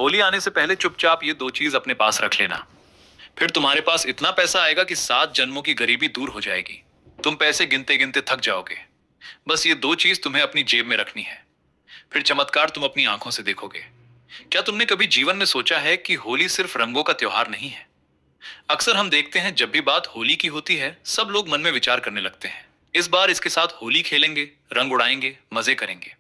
होली आने से पहले चुपचाप ये दो चीज अपने पास रख लेना। फिर तुम्हारे पास इतना पैसा आएगा कि 7 जन्मों की गरीबी दूर हो जाएगी। तुम पैसे गिनते गिनते थक जाओगे। बस ये दो चीज तुम्हें अपनी जेब में रखनी है। फिर चमत्कार तुम अपनी आंखों से देखोगे। क्या तुमने कभी जीवन में सोचा है कि होली सिर्फ रंगों का त्योहार नहीं है? अक्सर हम देखते हैं जब भी बात होली की होती है सब लोग मन में विचार करने लगते हैं, इस बार इसके साथ होली खेलेंगे, रंग उड़ाएंगे, मजे करेंगे।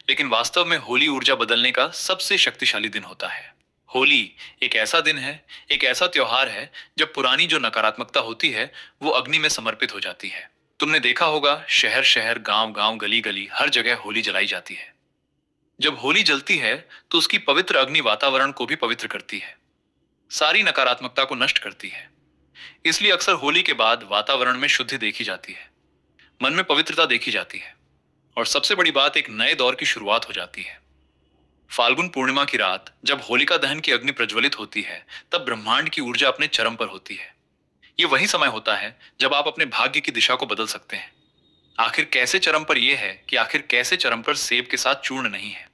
लेकिन वास्तव में होली ऊर्जा बदलने का सबसे शक्तिशाली दिन होता है। होली एक ऐसा दिन है, एक ऐसा त्योहार है जब पुरानी जो नकारात्मकता होती है वो अग्नि में समर्पित हो जाती है। तुमने देखा होगा शहर शहर, गांव गांव, गली गली, हर जगह होली जलाई जाती है। जब होली जलती है तो उसकी पवित्र अग्नि वातावरण को भी पवित्र करती है, सारी नकारात्मकता को नष्ट करती है। इसलिए अक्सर होली के बाद वातावरण में शुद्धि देखी जाती है, मन में पवित्रता देखी जाती है, और सबसे बड़ी बात, एक नए दौर की शुरुआत हो जाती है। फाल्गुन पूर्णिमा की रात जब होलिका दहन की अग्नि प्रज्वलित होती है तब ब्रह्मांड की ऊर्जा अपने चरम पर होती है। ये वही समय होता है जब आप अपने भाग्य की दिशा को बदल सकते हैं। आखिर कैसे चरम पर यह है कि आखिर कैसे चरम पर सेब के साथ चूर्ण नहीं है,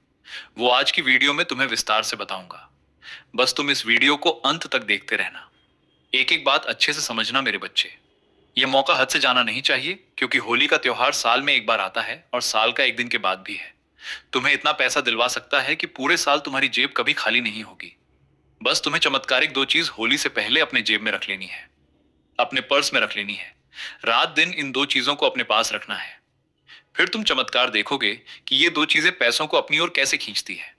वो आज की वीडियो में तुम्हें विस्तार से बताऊंगा। बस तुम इस वीडियो को अंत तक देखते रहना। एक एक बात अच्छे से समझना मेरे बच्चे। यह मौका हद से जाना नहीं चाहिए, क्योंकि होली का त्योहार साल में एक बार आता है और साल का एक दिन के बाद भी है। तुम्हें इतना पैसा दिलवा सकता है कि पूरे साल तुम्हारी जेब कभी खाली नहीं होगी। बस तुम्हें चमत्कारिक दो चीज होली से पहले अपने जेब में रख लेनी है, अपने पर्स में रख लेनी है। रात दिन इन दो चीजों को अपने पास रखना है। फिर तुम चमत्कार देखोगे कि ये दो चीजें पैसों को अपनी ओर कैसे खींचती है।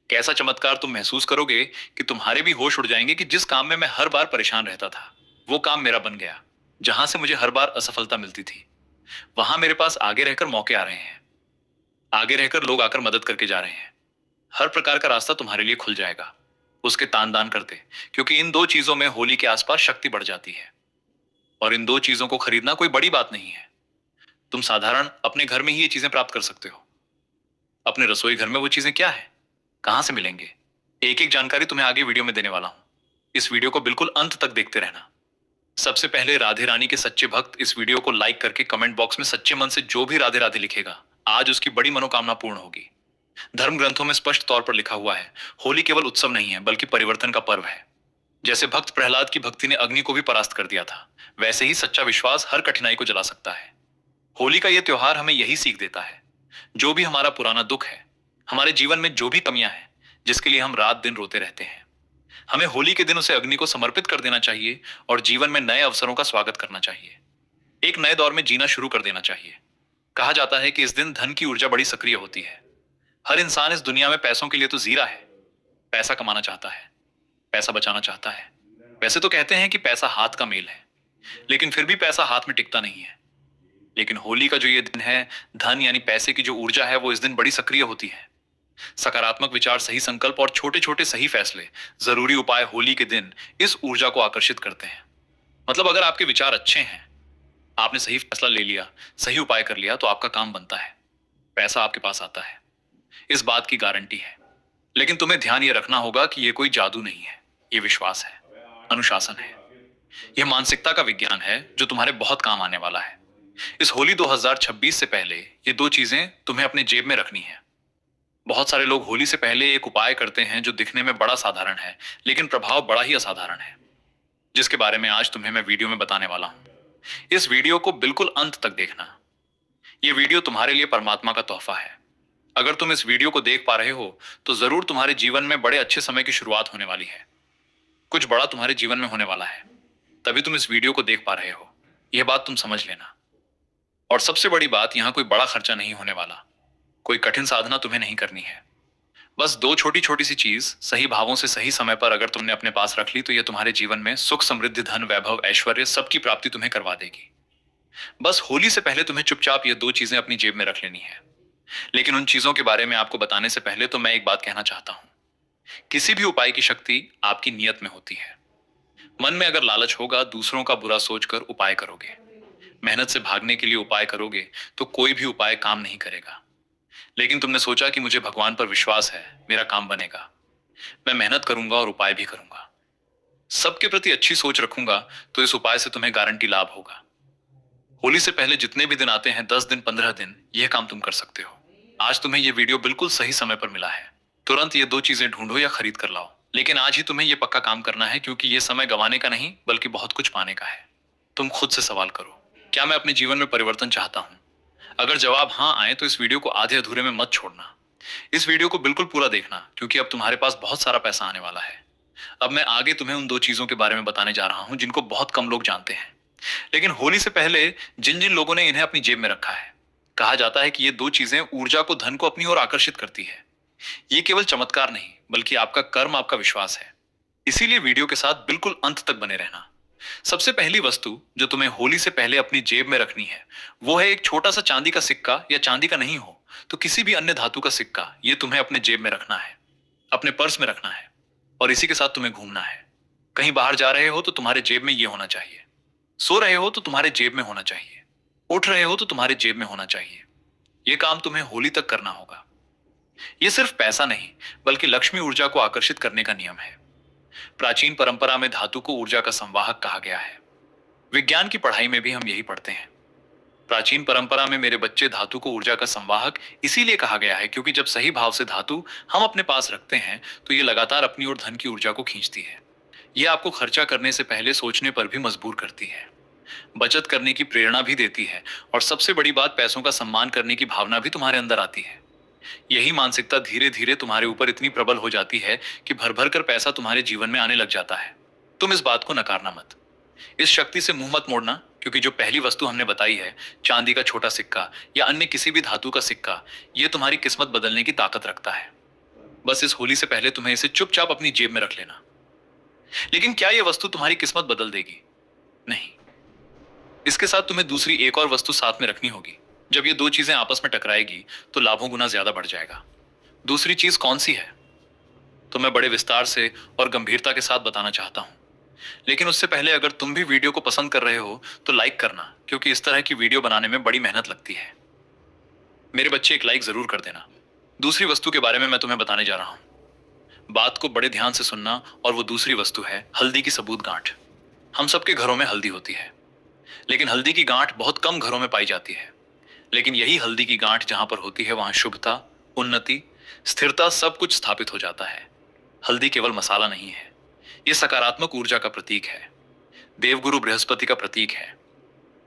कैसा चमत्कार तुम महसूस करोगे कि तुम्हारे भी होश उड़ जाएंगे कि जिस काम में मैं हर बार परेशान रहता था वो काम मेरा बन गया। जहां से मुझे हर बार असफलता मिलती थी वहां मेरे पास आगे रहकर मौके आ रहे हैं, आगे रहकर लोग आकर मदद करके जा रहे हैं। हर प्रकार का रास्ता तुम्हारे लिए खुल जाएगा, उसके तान दान करते, क्योंकि इन दो चीजों में होली के आसपास शक्ति बढ़ जाती है। और इन दो चीजों को खरीदना कोई बड़ी बात नहीं है। तुम साधारण अपने घर में ही ये चीजें प्राप्त कर सकते हो। अपने रसोई घर में वो चीजें क्या है, कहां से मिलेंगे, एक एक जानकारी तुम्हें आगे वीडियो में देने वाला हूं। इस वीडियो को बिल्कुल अंत तक देखते रहना। सबसे पहले राधे रानी के सच्चे भक्त इस वीडियो को लाइक करके कमेंट बॉक्स में सच्चे मन से जो भी राधे राधे लिखेगा आज उसकी बड़ी मनोकामना पूर्ण होगी। धर्म ग्रंथों में स्पष्ट तौर पर लिखा हुआ है, होली केवल उत्सव नहीं है बल्कि परिवर्तन का पर्व है। जैसे भक्त प्रहलाद की भक्ति ने अग्नि को भी परास्त कर दिया था, वैसे ही सच्चा विश्वास हर कठिनाई को जला सकता है। होली का यह त्योहार हमें यही सीख देता है, जो भी हमारा पुराना दुख है, हमारे जीवन में जो भी कमियां हैं, जिसके लिए हम रात दिन रोते रहते हैं, हमें होली के दिन उसे अग्नि को समर्पित कर देना चाहिए और जीवन में नए अवसरों का स्वागत करना चाहिए। एक नए दौर में जीना शुरू कर देना चाहिए। कहा जाता है कि इस दिन धन की ऊर्जा बड़ी सक्रिय होती है। हर इंसान इस दुनिया में पैसों के लिए तो जी रहा है, पैसा कमाना चाहता है, पैसा बचाना चाहता है। वैसे तो कहते हैं कि पैसा हाथ का मेल है, लेकिन फिर भी पैसा हाथ में टिकता नहीं है। लेकिन होली का जो ये दिन है, धन यानी पैसे की जो ऊर्जा है वो इस दिन बड़ी सक्रिय होती है। सकारात्मक विचार, सही संकल्प और छोटे छोटे सही फैसले, जरूरी उपाय होली के दिन इस ऊर्जा को आकर्षित करते हैं। मतलब अगर आपके विचार अच्छे हैं, आपने सही फैसला ले लिया, सही उपाय कर लिया, तो आपका काम बनता है, पैसा आपके पास आता है। इस बात की गारंटी है। लेकिन तुम्हें ध्यान ये रखना होगा कि ये कोई जादू नहीं है, ये विश्वास है, अनुशासन है, यह मानसिकता का विज्ञान है जो तुम्हारे बहुत काम आने वाला है। इस होली 2026 से पहले ये दो चीजें तुम्हें अपने जेब में रखनी है। बहुत सारे लोग होली से पहले एक उपाय करते हैं जो दिखने में बड़ा साधारण है लेकिन प्रभाव बड़ा ही असाधारण है, जिसके बारे में आज तुम्हें मैं वीडियो में बताने वाला हूं। इस वीडियो को बिल्कुल अंत तक देखना। यह वीडियो तुम्हारे लिए परमात्मा का तोहफा है। अगर तुम इस वीडियो को देख पा रहे हो तो जरूर तुम्हारे जीवन में बड़े अच्छे समय की शुरुआत होने वाली है। कुछ बड़ा तुम्हारे जीवन में होने वाला है, तभी तुम इस वीडियो को देख पा रहे हो। यह बात तुम समझ लेना। और सबसे बड़ी बात, यहां कोई बड़ा खर्चा नहीं होने वाला, कोई कठिन साधना तुम्हें नहीं करनी है। बस दो छोटी छोटी सी चीज सही भावों से सही समय पर अगर तुमने अपने पास रख ली तो यह तुम्हारे जीवन में सुख, समृद्धि, धन, वैभव, ऐश्वर्य सबकी प्राप्ति तुम्हें करवा देगी। बस होली से पहले तुम्हें चुपचाप ये दो चीजें अपनी जेब में रख लेनी है। लेकिन उन चीजों के बारे में आपको बताने से पहले तो मैं एक बात कहना चाहता हूं। किसी भी उपाय की शक्ति आपकी नियत में होती है। मन में अगर लालच होगा, दूसरों का बुरा सोचकर उपाय करोगे, मेहनत से भागने के लिए उपाय करोगे, तो कोई भी उपाय काम नहीं करेगा। लेकिन तुमने सोचा कि मुझे भगवान पर विश्वास है, मेरा काम बनेगा, मैं मेहनत करूंगा और उपाय भी करूंगा, सबके प्रति अच्छी सोच रखूंगा, तो इस उपाय से तुम्हें गारंटी लाभ होगा। होली से पहले जितने भी दिन आते हैं, 10 दिन, 15 दिन, यह काम तुम कर सकते हो। आज तुम्हें यह वीडियो बिल्कुल सही समय पर मिला है। तुरंत ये दो चीजें ढूंढो या खरीद कर लाओ। लेकिन आज ही तुम्हें ये पक्का काम करना है, क्योंकि ये समय गंवाने का नहीं बल्कि बहुत कुछ पाने का है। तुम खुद से सवाल करो, क्या मैं अपने जीवन में परिवर्तन चाहता हूँ? अगर जवाब हाँ आए तो इस वीडियो को आधे अधूरे में मत छोड़ना। इस वीडियो को बिल्कुल पूरा देखना, क्योंकि अब तुम्हारे पास बहुत सारा पैसा आने वाला है। अब मैं आगे तुम्हें उन दो चीजों के बारे में बताने जा रहा हूं जिनको बहुत कम लोग जानते हैं, लेकिन होली से पहले जिन जिन लोगों ने इन्हें अपनी जेब में रखा है। कहा जाता है कि ये दो चीजें ऊर्जा को, धन को अपनी ओर आकर्षित करती है। ये केवल चमत्कार नहीं बल्कि आपका कर्म, आपका विश्वास है। इसीलिए वीडियो के साथ बिल्कुल अंत तक बने रहना। सबसे पहली वस्तु जो तुम्हें होली से पहले अपनी जेब में रखनी है वो है एक छोटा सा चांदी का सिक्का, या चांदी का नहीं हो तो किसी भी अन्य धातु का सिक्का। ये तुम्हें अपने जेब में रखना है, अपने पर्स में रखना है, और इसी के साथ तुम्हें घूमना है। कहीं बाहर जा रहे हो तो तुम्हारे जेब में ये होना चाहिए। सो रहे हो तो तुम्हारे जेब में होना चाहिए। उठ रहे हो तो तुम्हारे जेब में होना चाहिए। ये काम तुम्हें होली तक करना होगा। ये सिर्फ पैसा नहीं बल्कि लक्ष्मी ऊर्जा को आकर्षित करने का नियम है। प्राचीन परंपरा में धातु को ऊर्जा का संवाहक कहा गया है। विज्ञान की पढ़ाई में भी हम यही पढ़ते हैं। प्राचीन परंपरा में मेरे बच्चे, धातु को ऊर्जा का संवाहक इसीलिए कहा गया है क्योंकि जब सही भाव से धातु हम अपने पास रखते हैं तो ये लगातार अपनी ओर धन की ऊर्जा को खींचती है। यह आपको खर्चा करने से पहले सोचने पर भी मजबूर करती है, बचत करने की प्रेरणा भी देती है, और सबसे बड़ी बात, पैसों का सम्मान करने की भावना भी तुम्हारे अंदर आती है। यही मानसिकता धीरे धीरे तुम्हारे ऊपर इतनी प्रबल हो जाती है कि भर भर कर पैसा तुम्हारे जीवन में आने लग जाता है। तुम इस बात को नकारना मत, इस शक्ति से मुंह मत मोड़ना, क्योंकि जो पहली वस्तु हमने बताई है, चांदी का छोटा सिक्का या अन्य किसी भी धातु का सिक्का, यह तुम्हारी किस्मत बदलने की ताकत रखता है। बस इस होली से पहले तुम्हें इसे चुपचाप अपनी जेब में रख लेना। लेकिन क्या यह वस्तु तुम्हारी किस्मत बदल देगी? नहीं। इसके साथ तुम्हें दूसरी एक और वस्तु साथ में रखनी होगी। जब ये दो चीजें आपस में टकराएगी तो लाभों गुना ज्यादा बढ़ जाएगा। दूसरी चीज कौन सी है तो मैं बड़े विस्तार से और गंभीरता के साथ बताना चाहता हूं। लेकिन उससे पहले अगर तुम भी वीडियो को पसंद कर रहे हो तो लाइक करना, क्योंकि इस तरह की वीडियो बनाने में बड़ी मेहनत लगती है। मेरे बच्चे, एक लाइक जरूर कर देना। दूसरी वस्तु के बारे में मैं तुम्हें बताने जा रहा हूं। बात को बड़े ध्यान से सुनना, और वो दूसरी वस्तु है हल्दी की सबूत गांठ। हम सबके घरों में हल्दी होती है, लेकिन हल्दी की गांठ बहुत कम घरों में पाई जाती है। लेकिन यही हल्दी की गांठ जहां पर होती है वहां शुभता, उन्नति, स्थिरता, सब कुछ स्थापित हो जाता है। हल्दी केवल मसाला नहीं है, यह सकारात्मक ऊर्जा का प्रतीक है, देवगुरु बृहस्पति का प्रतीक है।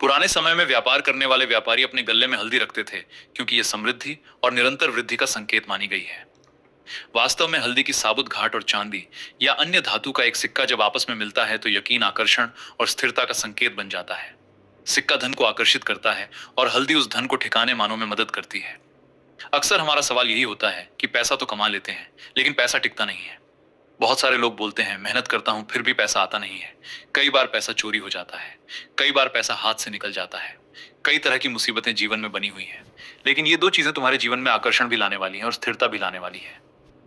पुराने समय में व्यापार करने वाले व्यापारी अपने गले में हल्दी रखते थे, क्योंकि यह समृद्धि और निरंतर वृद्धि का संकेत मानी गई है। वास्तव में हल्दी की साबुत घाट और चांदी या अन्य धातु का एक सिक्का जब आपस में मिलता है तो यकीन, आकर्षण और स्थिरता का संकेत बन जाता है। सिक्का धन को आकर्षित करता है और हल्दी उस धन को ठिकाने मानो में मदद करती है। अक्सर हमारा सवाल यही होता है कि पैसा तो कमा लेते हैं लेकिन पैसा टिकता नहीं है। बहुत सारे लोग बोलते हैं, मेहनत करता हूं फिर भी पैसा आता नहीं है। कई बार पैसा चोरी हो जाता है, कई बार पैसा हाथ से निकल जाता है, कई तरह की मुसीबतें जीवन में बनी हुई हैं। लेकिन ये दो चीजें तुम्हारे जीवन में आकर्षण भी लाने वाली हैं और स्थिरता भी लाने वाली है।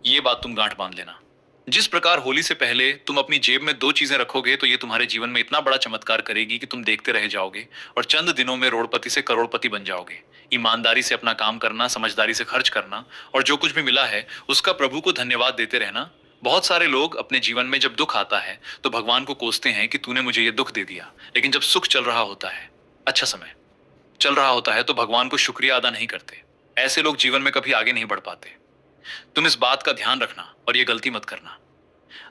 ये बात तुम गांठ बांध लेना। जिस प्रकार होली से पहले तुम अपनी जेब में दो चीजें रखोगे तो ये तुम्हारे जीवन में इतना बड़ा चमत्कार करेगी कि तुम देखते रह जाओगे और चंद दिनों में रोड़पति से करोड़पति बन जाओगे। ईमानदारी से अपना काम करना, समझदारी से खर्च करना, और जो कुछ भी मिला है उसका प्रभु को धन्यवाद देते रहना। बहुत सारे लोग अपने जीवन में जब दुख आता है तो भगवान को कोसते हैं कि तूने मुझे ये दुख दे दिया, लेकिन जब सुख चल रहा होता है, अच्छा समय चल रहा होता है, तो भगवान को शुक्रिया अदा नहीं करते। ऐसे लोग जीवन में कभी आगे नहीं बढ़ पाते। तुम इस बात का ध्यान रखना और ये गलती मत करना।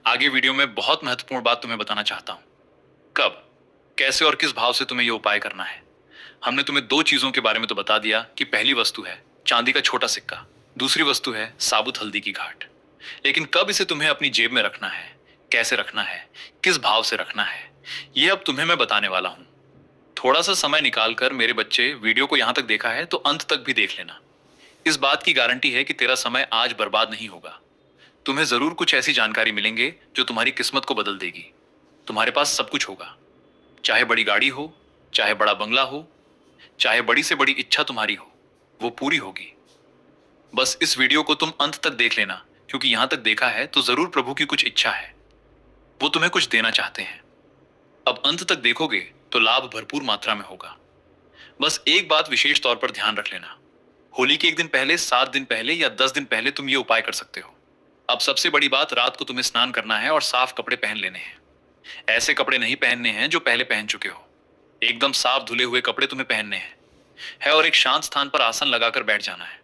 आगे वीडियो में बहुत महत्वपूर्ण बात तुम्हें बताना चाहता हूं। कब, कैसे और किस भाव से तुम्हें यह उपाय करना है। हमने तुम्हें दो चीजों के बारे में तो बता दिया कि पहली वस्तु है चांदी का छोटा सिक्का, दूसरी वस्तु है साबुत हल्दी की घाट। लेकिन कब इसे तुम्हें अपनी जेब में रखना है, कैसे रखना है, किस भाव से रखना है, यह अब तुम्हें मैं बताने वाला हूं। थोड़ा सा समय निकालकर मेरे बच्चे, वीडियो को यहां तक देखा है तो अंत तक भी देख लेना। इस बात की गारंटी है कि तेरा समय आज बर्बाद नहीं होगा। तुम्हें जरूर कुछ ऐसी जानकारी मिलेंगे जो तुम्हारी किस्मत को बदल देगी। तुम्हारे पास सब कुछ होगा, चाहे बड़ी गाड़ी हो, चाहे बड़ा बंगला हो, चाहे बड़ी से बड़ी इच्छा तुम्हारी हो, वो पूरी होगी। बस इस वीडियो को तुम अंत तक देख लेना, क्योंकि यहां तक देखा है तो जरूर प्रभु की कुछ इच्छा है, वो तुम्हें कुछ देना चाहते हैं। अब अंत तक देखोगे तो लाभ भरपूर मात्रा में होगा। बस एक बात विशेष तौर पर ध्यान रख लेना, होली के एक दिन पहले, 7 दिन पहले या 10 दिन पहले तुम ये उपाय कर सकते हो। अब सबसे बड़ी बात, रात को तुम्हें स्नान करना है और साफ कपड़े पहन लेने हैं। ऐसे कपड़े नहीं पहनने हैं जो पहले पहन चुके हो। एकदम साफ धुले हुए कपड़े तुम्हें पहनने हैं और एक शांत स्थान पर आसन लगाकर बैठ जाना है।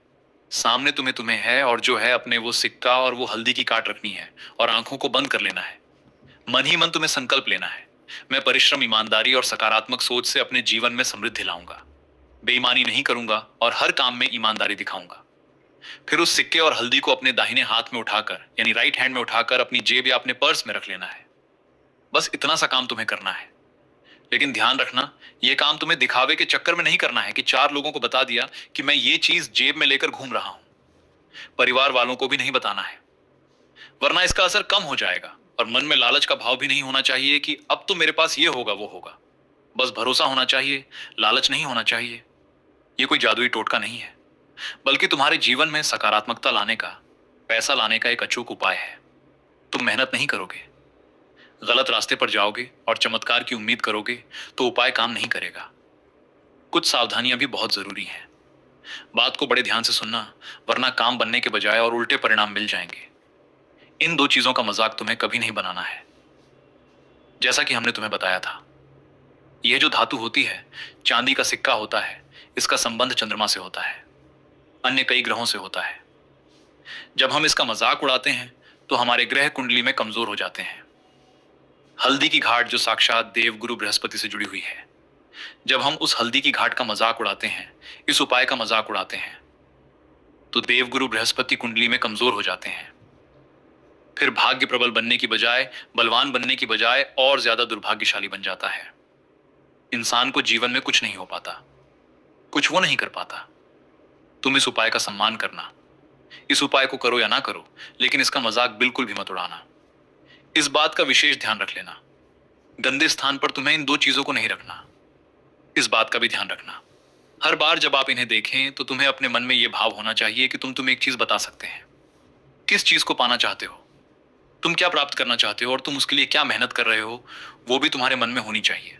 सामने तुम्हें तुम्हें है, और जो है अपने वो सिक्का और वो हल्दी की काट रखनी है और आंखों को बंद कर लेना है। मन ही मन तुम्हें संकल्प लेना है, मैं परिश्रम, ईमानदारी और सकारात्मक सोच से अपने जीवन में समृद्धि लाऊंगा, बेईमानी नहीं करूंगा और हर काम में ईमानदारी दिखाऊंगा। फिर उस सिक्के और हल्दी को अपने दाहिने हाथ में उठाकर, यानी राइट हैंड में उठाकर, अपनी जेब या अपने पर्स में रख लेना है। बस इतना सा काम तुम्हें करना है। लेकिन ध्यान रखना, यह काम तुम्हें दिखावे के चक्कर में नहीं करना है कि 4 लोगों को बता दिया कि मैं ये चीज जेब में लेकर घूम रहा हूं। परिवार वालों को भी नहीं बताना है, वरना इसका असर कम हो जाएगा। और मन में लालच का भाव भी नहीं होना चाहिए कि अब तो मेरे पास ये होगा वो होगा। बस भरोसा होना चाहिए, लालच नहीं होना चाहिए। ये कोई जादुई टोटका नहीं है, बल्कि तुम्हारे जीवन में सकारात्मकता लाने का, पैसा लाने का एक अचूक उपाय है। तुम मेहनत नहीं करोगे, गलत रास्ते पर जाओगे और चमत्कार की उम्मीद करोगे तो उपाय काम नहीं करेगा। कुछ सावधानियां भी बहुत जरूरी हैं। बात को बड़े ध्यान से सुनना, वरना काम बनने के बजाय और उल्टे परिणाम मिल जाएंगे। इन 2 चीजों का मजाक तुम्हें कभी नहीं बनाना है। जैसा कि हमने तुम्हें बताया था, यह जो धातु होती है, चांदी का सिक्का होता है, इसका संबंध चंद्रमा से होता है, अन्य कई ग्रहों से होता है। जब हम इसका मजाक उड़ाते हैं तो हमारे ग्रह कुंडली में कमजोर हो जाते हैं। हल्दी की घाट जो साक्षात देव गुरु बृहस्पति से जुड़ी हुई है, जब हम उस हल्दी की घाट का मजाक उड़ाते हैं, इस उपाय का मजाक उड़ाते हैं, तो देव गुरु बृहस्पति कुंडली में कमजोर हो जाते हैं। फिर भाग्य प्रबल बनने की बजाय, बलवान बनने की बजाय और ज्यादा दुर्भाग्यशाली बन जाता है। इंसान को जीवन में कुछ नहीं हो पाता, कुछ वो नहीं कर पाता। तुम इस उपाय का सम्मान करना। इस उपाय को करो या ना करो, लेकिन इसका मजाक बिल्कुल भी मत उड़ाना। इस बात का विशेष ध्यान रख लेना, गंदे स्थान पर तुम्हें इन 2 चीजों को नहीं रखना। इस बात का भी ध्यान रखना, हर बार जब आप इन्हें देखें तो तुम्हें अपने मन में यह भाव होना चाहिए कि तुम एक चीज बता सकते हैं। किस चीज को पाना चाहते हो, तुम क्या प्राप्त करना चाहते हो और तुम उसके लिए क्या मेहनत कर रहे हो, वो भी तुम्हारे मन में होनी चाहिए।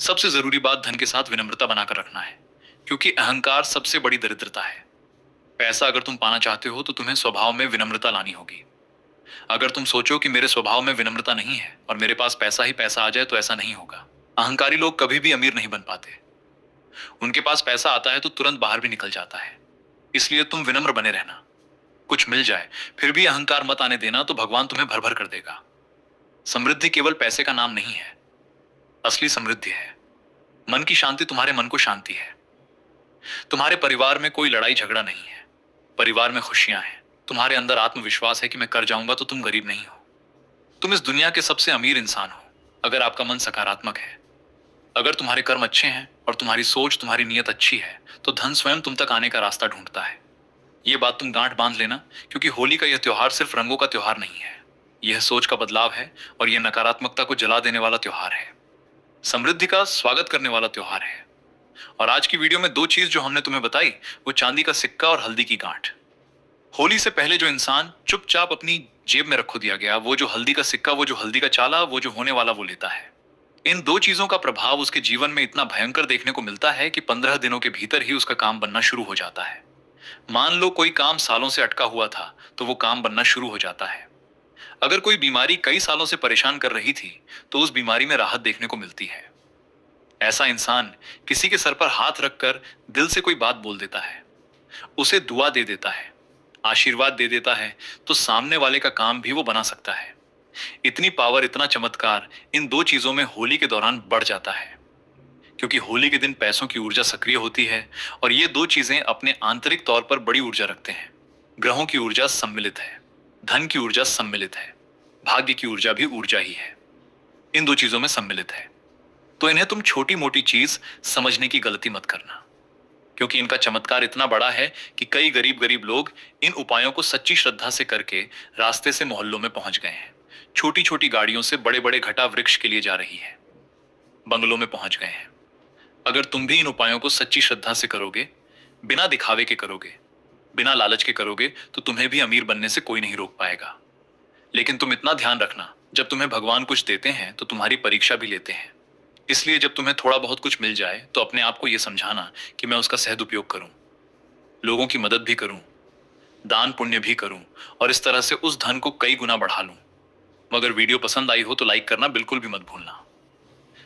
सबसे जरूरी बात धन के साथ विनम्रता बनाकर रखना है, क्योंकि अहंकार सबसे बड़ी दरिद्रता है। पैसा अगर तुम पाना चाहते हो तो तुम्हें स्वभाव में विनम्रता लानी होगी। अगर तुम सोचो कि मेरे स्वभाव में विनम्रता नहीं है और मेरे पास पैसा ही पैसा आ जाए, तो ऐसा नहीं होगा। अहंकारी लोग कभी भी अमीर नहीं बन पाते। उनके पास पैसा आता है तो तुरंत बाहर भी निकल जाता है। इसलिए तुम विनम्र बने रहना। कुछ मिल जाए फिर भी अहंकार मत आने देना, तो भगवान तुम्हें भर भर कर देगा। समृद्धि केवल पैसे का नाम नहीं है, असली समृद्धि है मन की शांति। तुम्हारे मन को शांति है। तुम्हारे परिवार में कोई लड़ाई झगड़ा नहीं है, परिवार में खुशियां हैं। तुम्हारे अंदर आत्मविश्वास है कि मैं कर जाऊंगा, तो तुम गरीब नहीं हो। तुम इस दुनिया के सबसे अमीर इंसान हो, अगर आपका मन सकारात्मक है। अगर तुम्हारे कर्म अच्छे हैं और तुम्हारी सोच, तुम्हारी नीयत अच्छी है, तो धन स्वयं तुम तक आने का रास्ता ढूंढता है। यह बात तुम गांठ बांध लेना, क्योंकि होली का यह त्योहार सिर्फ रंगों का त्योहार नहीं है, यह सोच का बदलाव है और यह नकारात्मकता को जला देने वाला त्योहार है, समृद्धि का स्वागत करने वाला त्योहार है। और आज की वीडियो में 2 चीज जो हमने तुम्हें बताई, वो चांदी का सिक्का और हल्दी की गांठ। होली से पहले जो इंसान चुपचाप अपनी जेब में रखो दिया गया, वो जो हल्दी का सिक्का, वो जो हल्दी का चाला, वो जो होने वाला, वो लेता है। इन 2 चीजों का प्रभाव उसके जीवन में इतना भयंकर देखने को मिलता है कि 15 दिनों के भीतर ही उसका काम बनना शुरू हो जाता है। मान लो कोई काम सालों से अटका हुआ था, तो वो काम बनना शुरू हो जाता है। अगर कोई बीमारी कई सालों से परेशान कर रही थी, तो उस बीमारी में राहत देखने को मिलती है। ऐसा इंसान किसी के सर पर हाथ रखकर दिल से कोई बात बोल देता है, उसे दुआ दे देता है, आशीर्वाद दे देता है, तो सामने वाले का काम भी वो बना सकता है। इतनी पावर, इतना चमत्कार इन 2 चीजों में होली के दौरान बढ़ जाता है, क्योंकि होली के दिन पैसों की ऊर्जा सक्रिय होती है और ये 2 चीजें अपने आंतरिक तौर पर बड़ी ऊर्जा रखते हैं। ग्रहों की ऊर्जा सम्मिलित है, धन की ऊर्जा सम्मिलित है, भाग्य की ऊर्जा भी ऊर्जा ही है, इन 2 चीजों में सम्मिलित है। तो इन्हें तुम छोटी मोटी चीज समझने की गलती मत करना, क्योंकि इनका चमत्कार इतना बड़ा है कि कई गरीब गरीब लोग इन उपायों को सच्ची श्रद्धा से करके रास्ते से मोहल्लों में पहुंच गए हैं। छोटी छोटी गाड़ियों से बड़े बड़े घटा वृक्ष के लिए जा रही है, बंगलों में पहुंच गए हैं। अगर तुम भी इन उपायों को सच्ची श्रद्धा से करोगे, बिना दिखावे के करोगे, बिना लालच के करोगे, तो तुम्हें भी अमीर बनने से कोई नहीं रोक पाएगा। लेकिन तुम इतना ध्यान रखना, जब तुम्हें भगवान कुछ देते हैं तो तुम्हारी परीक्षा भी लेते हैं। इसलिए जब तुम्हें थोड़ा बहुत कुछ मिल जाए, तो अपने आप को यह समझाना कि मैं उसका सदुपयोग करूं, लोगों की मदद भी करूं, दान पुण्य भी करूं, और इस तरह से उस धन को कई गुना बढ़ा लूं। मगर वीडियो पसंद आई हो तो लाइक करना बिल्कुल भी मत भूलना।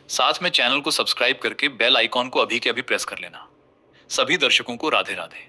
साथ में चैनल को सब्सक्राइब करके बेल आइकॉन को अभी के अभी प्रेस कर लेना। सभी दर्शकों को राधे राधे।